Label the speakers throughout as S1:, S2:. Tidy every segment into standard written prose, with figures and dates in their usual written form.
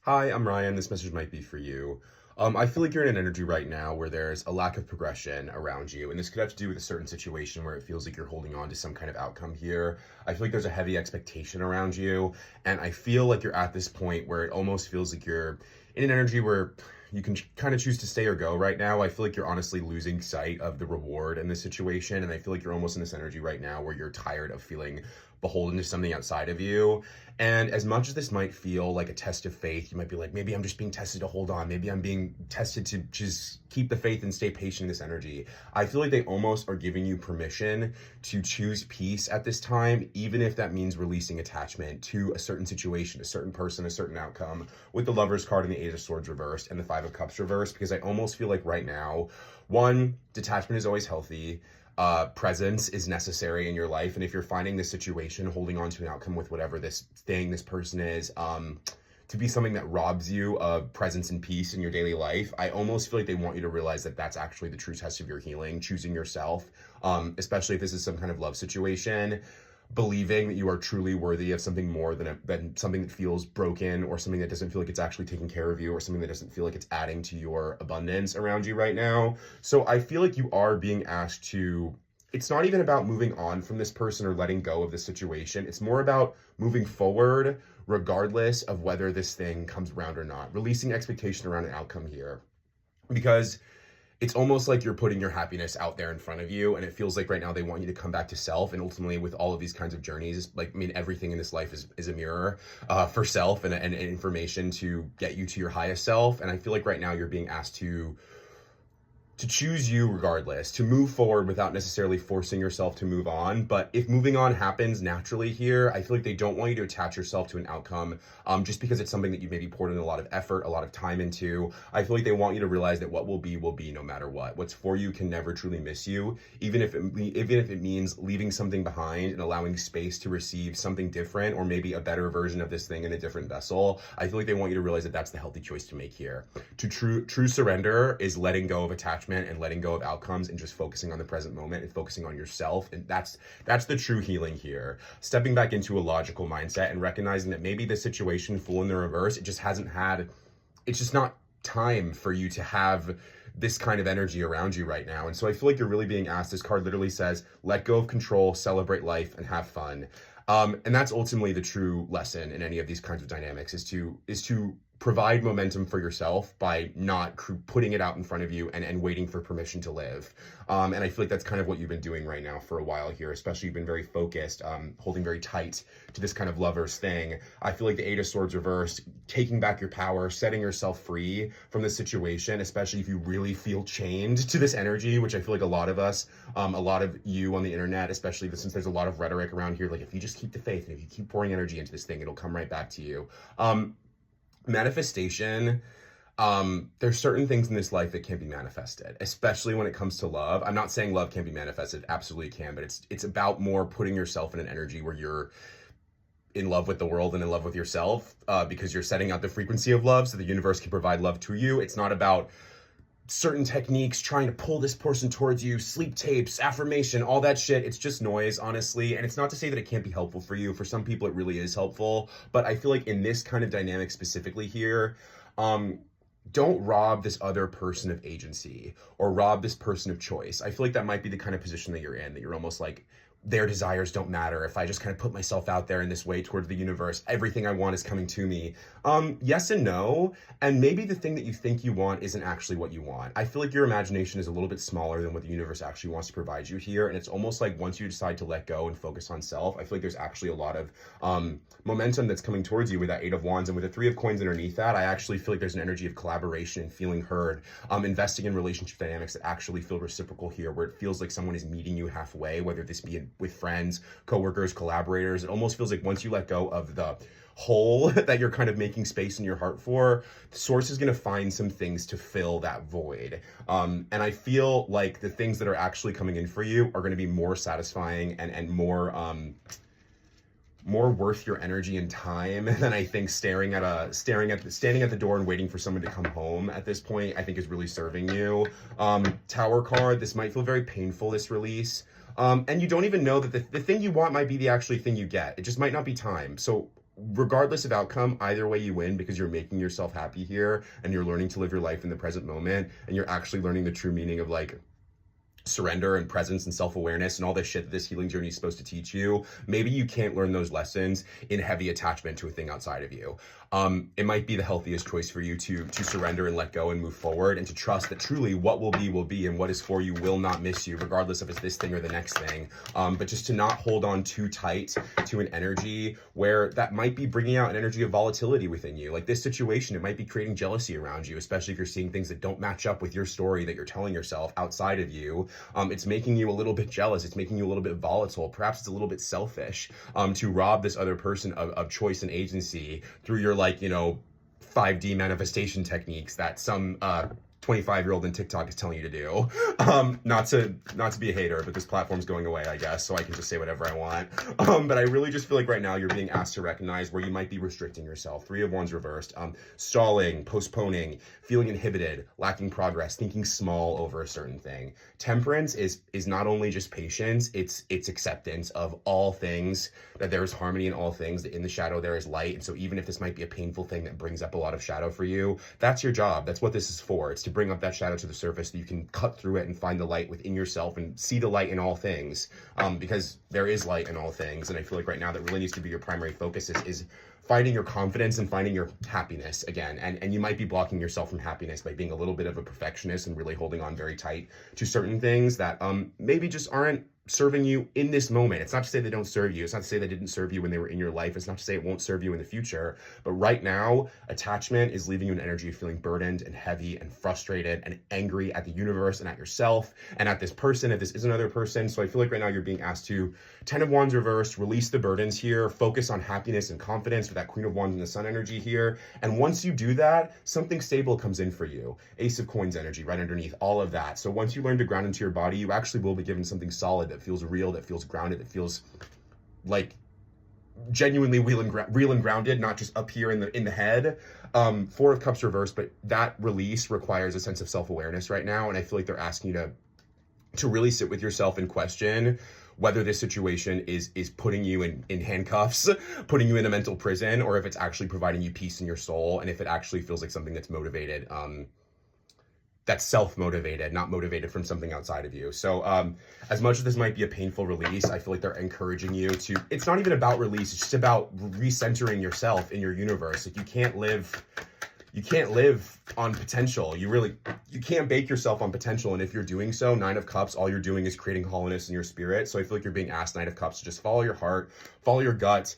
S1: Hi, I'm Ryan. This message might be for you. I feel like you're in an energy right now where there's a lack of progression around you, and this could have to do with a certain situation where it feels like you're holding on to some kind of outcome here. I feel like there's a heavy expectation around you, and I feel like you're at this point where it almost feels like you're in an energy where you can kind of choose to stay or go right now. I feel like you're honestly losing sight of the reward in this situation, and I feel like you're almost in this energy right now where you're tired of feeling beholden to something outside of you. And as much as this might feel like a test of faith, you might be like, maybe I'm just being tested to hold on. Maybe I'm being tested to just keep the faith and stay patient in this energy. I feel like they almost are giving you permission to choose peace at this time, even if that means releasing attachment to a certain situation, a certain person, a certain outcome, with the Lover's card and the Eight of Swords reversed and the Five of Cups reversed, because I almost feel like right now, one, detachment is always healthy. Presence is necessary in your life. And if you're finding this situation, holding on to an outcome with whatever this thing, this person is, to be something that robs you of presence and peace in your daily life, I almost feel like they want you to realize that that's actually the true test of your healing, choosing yourself, especially if this is some kind of love situation, believing that you are truly worthy of something more than something that feels broken, or something that doesn't feel like it's actually taking care of you, or something that doesn't feel like it's adding to your abundance around you right now. So I feel like you are being asked to, it's not even about moving on from this person or letting go of this situation. It's more about moving forward regardless of whether this thing comes around or not, releasing expectation around an outcome here, because it's almost like you're putting your happiness out there in front of you, and it feels like right now they want you to come back to self. And ultimately, with all of these kinds of journeys, like, I mean, everything in this life is a mirror for self, and information to get you to your highest self. And I feel like right now you're being asked to choose you regardless, to move forward without necessarily forcing yourself to move on. But if moving on happens naturally here, I feel like they don't want you to attach yourself to an outcome just because it's something that you maybe poured in a lot of effort, a lot of time into. I feel like they want you to realize that what will be no matter what. What's for you can never truly miss you, even if it means leaving something behind and allowing space to receive something different, or maybe a better version of this thing in a different vessel. I feel like they want you to realize that that's the healthy choice to make here. To true surrender is letting go of attachment and letting go of outcomes and just focusing on the present moment and focusing on yourself. And that's the true healing here. Stepping back into a logical mindset and recognizing that maybe the situation, Fool in the reverse, it's just not time for you to have this kind of energy around you right now. And so I feel like you're really being asked, this card literally says, let go of control, celebrate life, and have fun. And that's ultimately the true lesson in any of these kinds of dynamics, is to provide momentum for yourself by not putting it out in front of you and waiting for permission to live. And I feel like that's kind of what you've been doing right now for a while here, especially you've been very focused, holding very tight to this kind of Lover's thing. I feel like the Eight of Swords reversed, taking back your power, setting yourself free from this situation, especially if you really feel chained to this energy, which I feel like a lot of us, a lot of you on the internet, especially since there's a lot of rhetoric around here, like if you just keep the faith and if you keep pouring energy into this thing, it'll come right back to you. Manifestation, there's certain things in this life that can't be manifested, especially when it comes to love. I'm not saying love can't be manifested, absolutely can, but it's about more putting yourself in an energy where you're in love with the world and in love with yourself, because you're setting out the frequency of love so the universe can provide love to you. It's not about certain techniques trying to pull this person towards you, sleep tapes, affirmation, all that shit. It's just noise, honestly. And it's not to say that it can't be helpful for you. For some people, it really is helpful. But I feel like in this kind of dynamic specifically here, don't rob this other person of agency or rob this person of choice. I feel like that might be the kind of position that you're in, that you're almost like, their desires don't matter. If I just kind of put myself out there in this way towards the universe, everything I want is coming to me. Yes and no. And maybe the thing that you think you want isn't actually what you want. I feel like your imagination is a little bit smaller than what the universe actually wants to provide you here. And it's almost like once you decide to let go and focus on self, I feel like there's actually a lot of momentum that's coming towards you with that Eight of Wands. And with the Three of Coins underneath that, I actually feel like there's an energy of collaboration and feeling heard, investing in relationship dynamics that actually feel reciprocal here, where it feels like someone is meeting you halfway, whether this be with friends, coworkers, collaborators. It almost feels like once you let go of the hole that you're kind of making space in your heart for, the source is going to find some things to fill that void. And I feel like the things that are actually coming in for you are going to be more satisfying and more worth your energy and time than I think standing at the door and waiting for someone to come home at this point, I think is really serving you. Tower card, this might feel very painful, this release. And you don't even know that the thing you want might be the actually thing you get. It just might not be time. So regardless of outcome, either way you win because you're making yourself happy here and you're learning to live your life in the present moment and you're actually learning the true meaning of like surrender and presence and self-awareness and all this shit that this healing journey is supposed to teach you. Maybe you can't learn those lessons in heavy attachment to a thing outside of you. It might be the healthiest choice for you to surrender and let go and move forward and to trust that truly what will be and what is for you will not miss you, regardless if it's this thing or the next thing. But just to not hold on too tight to an energy where that might be bringing out an energy of volatility within you. Like this situation, it might be creating jealousy around you, especially if you're seeing things that don't match up with your story that you're telling yourself outside of you. It's making you a little bit jealous. It's making you a little bit volatile. Perhaps it's a little bit selfish to rob this other person of choice and agency through your, like, you know, 5D manifestation techniques that some 25-year-old in TikTok is telling you to do. Not to be a hater, but this platform's going away, I guess, so I can just say whatever I want. But I really just feel like right now you're being asked to recognize where you might be restricting yourself. 3 of Wands reversed. Stalling, postponing, feeling inhibited, lacking progress, thinking small over a certain thing. Temperance is not only just patience, it's acceptance of all things, that there is harmony in all things, that in the shadow there is light. And so even if this might be a painful thing that brings up a lot of shadow for you, that's your job. That's what this is for. It's to bring up that shadow to the surface so you can cut through it and find the light within yourself and see the light in all things, because there is light in all things. And I feel like right now that really needs to be your primary focus is finding your confidence and finding your happiness again. And you might be blocking yourself from happiness by being a little bit of a perfectionist and really holding on very tight to certain things that maybe just aren't serving you in this moment. It's not to say they don't serve you. It's not to say they didn't serve you when they were in your life. It's not to say it won't serve you in the future. But right now, attachment is leaving you an energy of feeling burdened and heavy and frustrated and angry at the universe and at yourself and at this person if this is another person. So I feel like right now you're being asked to 10 of Wands reversed, release the burdens here, focus on happiness and confidence with that Queen of Wands and the Sun energy here. And once you do that, something stable comes in for you. Ace of Coins energy right underneath all of that. So once you learn to ground into your body, you actually will be given something solid that feels real, that feels grounded, that feels like genuinely real and grounded, not just up here in the head. 4 of Cups reversed, but that release requires a sense of self-awareness right now. And I feel like they're asking you to really sit with yourself and question whether this situation is putting you in handcuffs, putting you in a mental prison, or if it's actually providing you peace in your soul, and if it actually feels like something that's motivated, that's self-motivated, not motivated from something outside of you. So as much as this might be a painful release, I feel like they're encouraging you to, it's not even about release, it's just about recentering yourself in your universe. Like you can't live on potential. You can't bake yourself on potential. And if you're doing so, 9 of Cups, all you're doing is creating hollowness in your spirit. So I feel like you're being asked, 9 of Cups, to just follow your heart, follow your gut,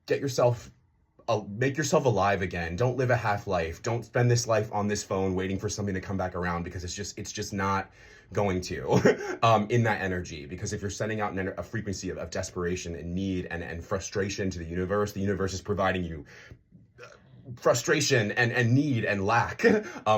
S1: make yourself alive again. Don't live a half life. Don't spend this life on this phone waiting for something to come back around, because it's just not going to in that energy. Because if you're sending out a frequency of desperation and need and frustration to the universe is providing you frustration and need and lack,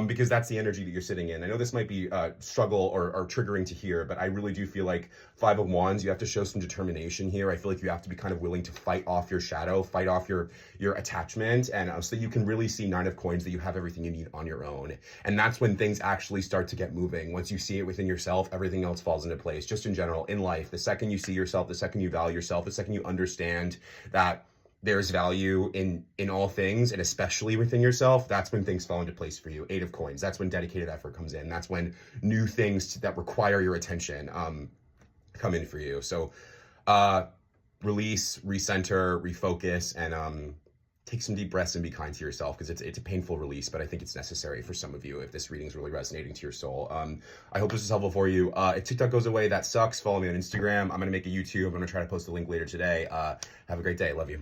S1: because that's the energy that you're sitting in. I know this might be struggle or triggering to hear, but I really do feel like 5 of Wands, you have to show some determination here. I feel like you have to be kind of willing to fight off your shadow, fight off your attachment, and so that you can really see 9 of Coins, that you have everything you need on your own. And that's when things actually start to get moving. Once you see it within yourself, everything else falls into place. Just in general, in life, the second you see yourself, the second you value yourself, the second you understand that there's value in all things, and especially within yourself, that's when things fall into place for you. 8 of Coins, that's when dedicated effort comes in. That's when new things that require your attention come in for you. So release, recenter, refocus, and take some deep breaths and be kind to yourself, because it's a painful release, but I think it's necessary for some of you if this reading is really resonating to your soul. I hope this is helpful for you. If TikTok goes away, that sucks. Follow me on Instagram. I'm going to make a YouTube. I'm going to try to post a link later today. Have a great day. Love you.